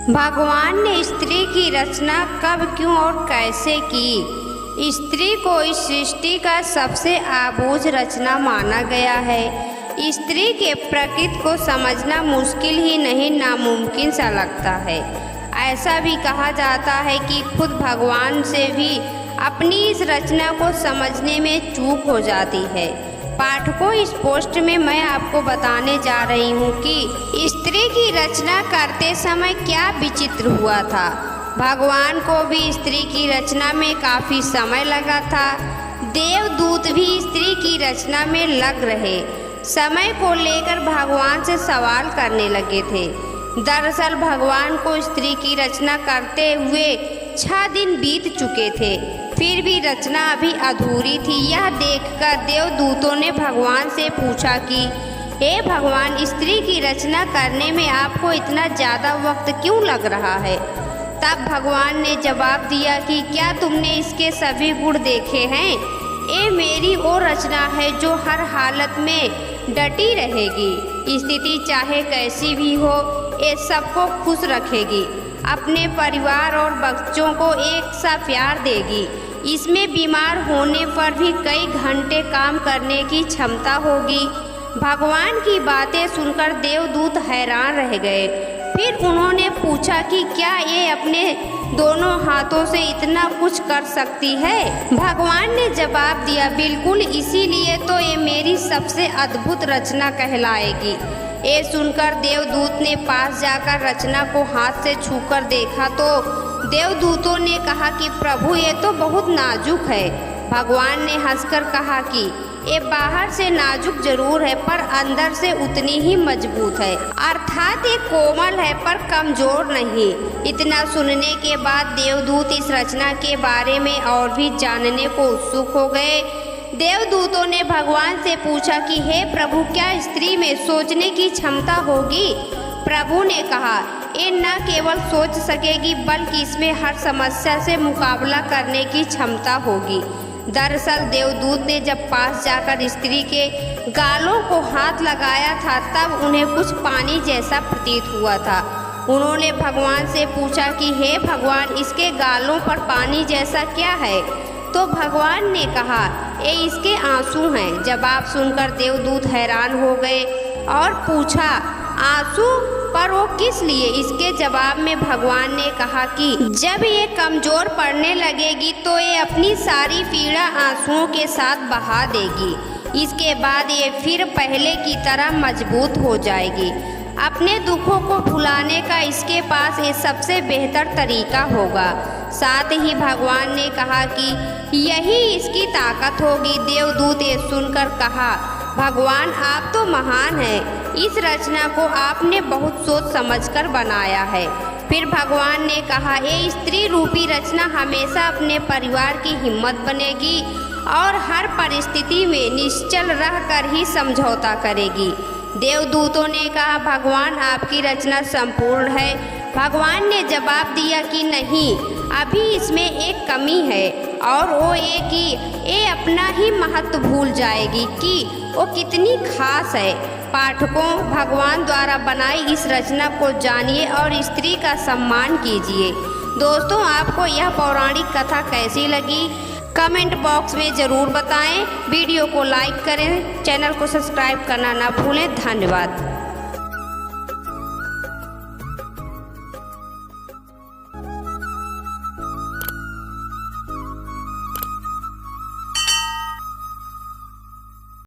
भगवान ने स्त्री की रचना कब, क्यों और कैसे की? स्त्री को इस सृष्टि का सबसे अबूझ रचना माना गया है। स्त्री के प्रकृति को समझना मुश्किल ही नहीं, नामुमकिन सा लगता है। ऐसा भी कहा जाता है कि खुद भगवान से भी अपनी इस रचना को समझने में चूक हो जाती है। पाठकों, इस पोस्ट में मैं आपको बताने जा रही हूँ कि स्त्री की रचना करते समय क्या विचित्र हुआ था। भगवान को भी स्त्री की रचना में काफ़ी समय लगा था। देवदूत भी स्त्री की रचना में लग रहे समय को लेकर भगवान से सवाल करने लगे थे। दरअसल भगवान को स्त्री की रचना करते हुए 6 दिन बीत चुके थे, फिर भी रचना अभी अधूरी थी। यह देखकर देवदूतों ने भगवान से पूछा कि हे भगवान, स्त्री की रचना करने में आपको इतना ज़्यादा वक्त क्यों लग रहा है? तब भगवान ने जवाब दिया कि क्या तुमने इसके सभी गुण देखे हैं? ये मेरी वो रचना है जो हर हालत में डटी रहेगी। स्थिति चाहे कैसी भी हो, ये सबको खुश रखेगी, अपने परिवार और बच्चों को एक सा प्यार देगी। इसमें बीमार होने पर भी कई घंटे काम करने की क्षमता होगी। भगवान की बातें सुनकर देवदूत हैरान रह गए। फिर उन्होंने पूछा कि क्या ये अपने दोनों हाथों से इतना कुछ कर सकती है? भगवान ने जवाब दिया, बिल्कुल, इसीलिए तो ये मेरी सबसे अद्भुत रचना कहलाएगी। ये सुनकर देवदूत ने पास जाकर रचना को हाथ से छूकर देखा तो देवदूतों ने कहा कि प्रभु, ये तो बहुत नाजुक है। भगवान ने हंसकर कहा कि ये बाहर से नाजुक जरूर है पर अंदर से उतनी ही मजबूत है, अर्थात ये कोमल है पर कमजोर नहीं। इतना सुनने के बाद देवदूत इस रचना के बारे में और भी जानने को उत्सुक हो गए। देवदूतों ने भगवान से पूछा कि हे प्रभु, क्या स्त्री में सोचने की क्षमता होगी? प्रभु ने कहा, ये न केवल सोच सकेगी बल्कि इसमें हर समस्या से मुकाबला करने की क्षमता होगी। दरअसल देवदूत ने जब पास जाकर स्त्री के गालों को हाथ लगाया था तब उन्हें कुछ पानी जैसा प्रतीत हुआ था। उन्होंने भगवान से पूछा कि हे भगवान, इसके गालों पर पानी जैसा क्या है? तो भगवान ने कहा, ये इसके आंसू हैं। जवाब सुनकर देवदूत हैरान हो गए और पूछा, आंसू? पर वो किस लिए? इसके जवाब में भगवान ने कहा कि जब ये कमजोर पड़ने लगेगी तो ये अपनी सारी पीड़ा आंसुओं के साथ बहा देगी। इसके बाद ये फिर पहले की तरह मजबूत हो जाएगी। अपने दुखों को भुलाने का इसके पास ये सबसे बेहतर तरीका होगा। साथ ही भगवान ने कहा कि यही इसकी ताकत होगी। देवदूत ये सुनकर कहा, भगवान, आप तो महान हैं। इस रचना को आपने बहुत सोच समझकर बनाया है। फिर भगवान ने कहा, ये स्त्री रूपी रचना हमेशा अपने परिवार की हिम्मत बनेगी और हर परिस्थिति में निश्चल रहकर ही समझौता करेगी। देवदूतों ने कहा, भगवान, आपकी रचना संपूर्ण है। भगवान ने जवाब दिया कि नहीं, अभी इसमें एक कमी है और वो ये कि ये अपना ही महत्व भूल जाएगी कि वो कितनी खास है। पाठकों, भगवान द्वारा बनाई इस रचना को जानिए और स्त्री का सम्मान कीजिए। दोस्तों, आपको यह पौराणिक कथा कैसी लगी? कमेंट बॉक्स में ज़रूर बताएं। वीडियो को लाइक करें, चैनल को सब्सक्राइब करना ना भूलें। धन्यवाद।